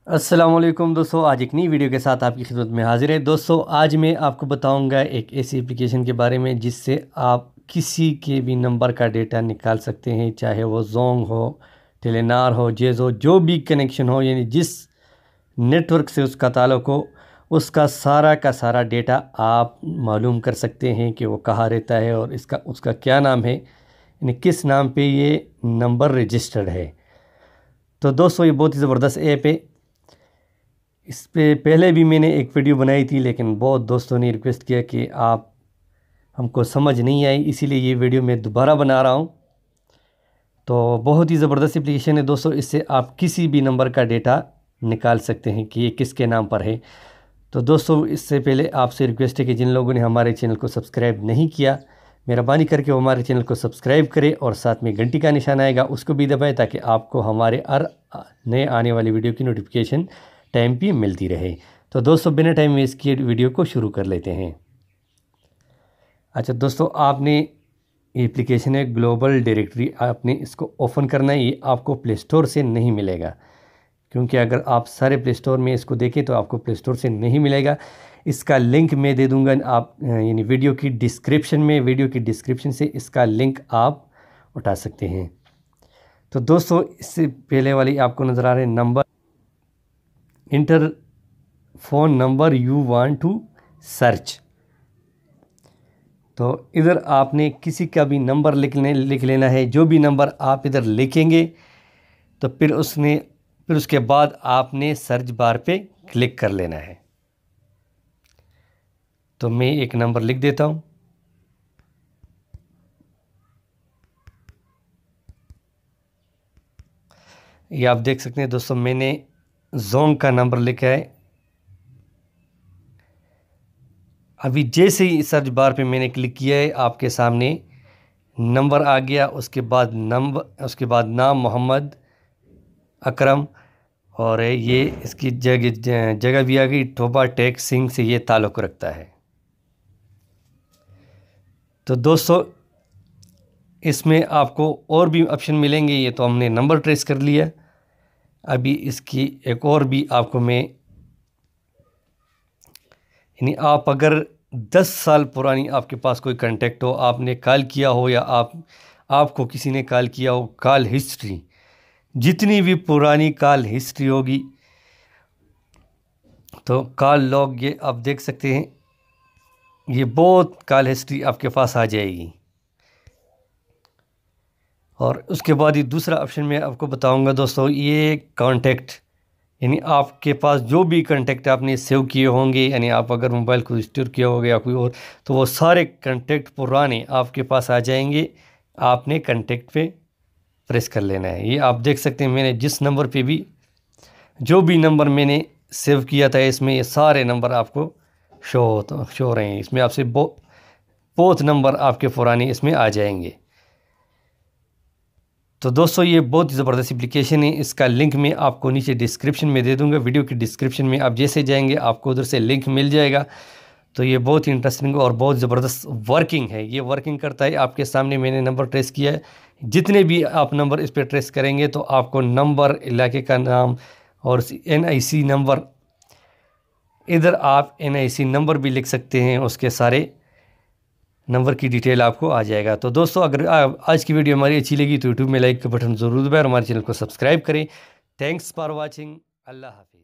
अस्सलाम वालेकुम दोस्तों, आज एक नई वीडियो के साथ आपकी खिदमत में हाजिर है। दोस्तों, आज मैं आपको बताऊंगा एक ऐसी एप्लीकेशन के बारे में जिससे आप किसी के भी नंबर का डेटा निकाल सकते हैं, चाहे वो जोंग हो, टेलीनार हो, जेज हो, जो भी कनेक्शन हो, यानी जिस नेटवर्क से उसका ताल्लुक़ हो, उसका सारा का सारा डेटा आप मालूम कर सकते हैं कि वो कहाँ रहता है और इसका उसका क्या नाम है, यानी किस नाम पे ये नंबर रजिस्टर्ड है। तो दोस्तों, ये बहुत ही ज़बरदस्त ऐप है। इस पे पहले भी मैंने एक वीडियो बनाई थी, लेकिन बहुत दोस्तों ने रिक्वेस्ट किया कि आप हमको समझ नहीं आई, इसीलिए ये वीडियो मैं दोबारा बना रहा हूँ। तो बहुत ही ज़बरदस्त एप्लीकेशन है दोस्तों, इससे आप किसी भी नंबर का डेटा निकाल सकते हैं कि ये किसके नाम पर है। तो दोस्तों, इससे पहले आपसे रिक्वेस्ट है कि जिन लोगों ने हमारे चैनल को सब्सक्राइब नहीं किया, मेहरबानी करके वो हमारे चैनल को सब्सक्राइब करें और साथ में घंटी का निशान आएगा उसको भी दबाएं, ताकि आपको हमारे हर नए आने वाली वीडियो की नोटिफिकेशन टाइम पे मिलती रहे। तो दोस्तों, बिना टाइम वेस्ट किए वीडियो को शुरू कर लेते हैं। अच्छा दोस्तों, आपने एप्लीकेशन है ग्लोबल डायरेक्टरी, आपने इसको ओपन करना है। ये आपको प्ले स्टोर से नहीं मिलेगा, क्योंकि अगर आप सारे प्ले स्टोर में इसको देखें तो आपको प्ले स्टोर से नहीं मिलेगा। इसका लिंक मैं दे दूंगा आप यानी वीडियो की डिस्क्रिप्शन से इसका लिंक आप उठा सकते हैं। तो दोस्तों, इससे पहले वाली आपको नज़र आ रहे हैं number, enter phone number you want to search. तो इधर आपने किसी का भी नंबर लिख लेना है। जो भी नंबर आप इधर लिखेंगे तो फिर उसके बाद आपने सर्च बार पे क्लिक कर लेना है। तो मैं एक नंबर लिख देता हूँ। ये आप देख सकते हैं दोस्तों, मैंने जोंग का नंबर लिखा है। अभी जैसे ही सर्च बार पे मैंने क्लिक किया है, आपके सामने नंबर आ गया। उसके बाद नाम मोहम्मद अकरम, और ये इसकी जगह भी आ गई, टोबा टेक सिंह से ये ताल्लुक़ रखता है। तो दोस्तों, इसमें आपको और भी ऑप्शन मिलेंगे। ये तो हमने नंबर ट्रेस कर लिया। अभी इसकी एक और भी आपको मैं, यानी आप अगर 10 साल पुरानी आपके पास कोई कांटेक्ट हो, आपने कॉल किया हो या आपको किसी ने कॉल किया हो, कॉल हिस्ट्री, जितनी भी पुरानी कॉल हिस्ट्री होगी, तो कॉल लॉग ये आप देख सकते हैं। ये बहुत कॉल हिस्ट्री आपके पास आ जाएगी। और उसके बाद ये दूसरा ऑप्शन मैं आपको बताऊंगा दोस्तों, ये कांटेक्ट, यानी आपके पास जो भी कांटेक्ट आपने सेव किए होंगे, यानी आप अगर मोबाइल को रजिस्टर किया होगा या कोई और, तो वो सारे कांटेक्ट पुराने आपके पास आ जाएंगे। आपने कांटेक्ट पे प्रेस कर लेना है। ये आप देख सकते हैं, मैंने जिस नंबर पे भी जो भी नंबर मैंने सेव किया था, इसमें ये सारे नंबर आपको शो हो रहे हैं। इसमें आपसे बहुत नंबर आपके पुराने इसमें आ जाएंगे। तो दोस्तों, ये बहुत ही ज़बरदस्त एप्लीकेशन है। इसका लिंक मैं आपको नीचे डिस्क्रिप्शन में दे दूंगा। वीडियो की डिस्क्रिप्शन में आप जैसे जाएंगे आपको उधर से लिंक मिल जाएगा। तो ये बहुत ही इंटरेस्टिंग और बहुत ज़बरदस्त वर्किंग है। ये वर्किंग करता है। आपके सामने मैंने नंबर ट्रेस किया है। जितने भी आप नंबर इस पर ट्रेस करेंगे तो आपको नंबर, इलाके का नाम और NIC नंबर, इधर आप NIC नंबर भी लिख सकते हैं, उसके सारे नंबर की डिटेल आपको आ जाएगा। तो दोस्तों, अगर आज की वीडियो हमारी अच्छी लगी तो यूट्यूब में लाइक का बटन ज़रूर दबाएं और हमारे चैनल को सब्सक्राइब करें। Thanks for watching. अल्लाह हाफिज़।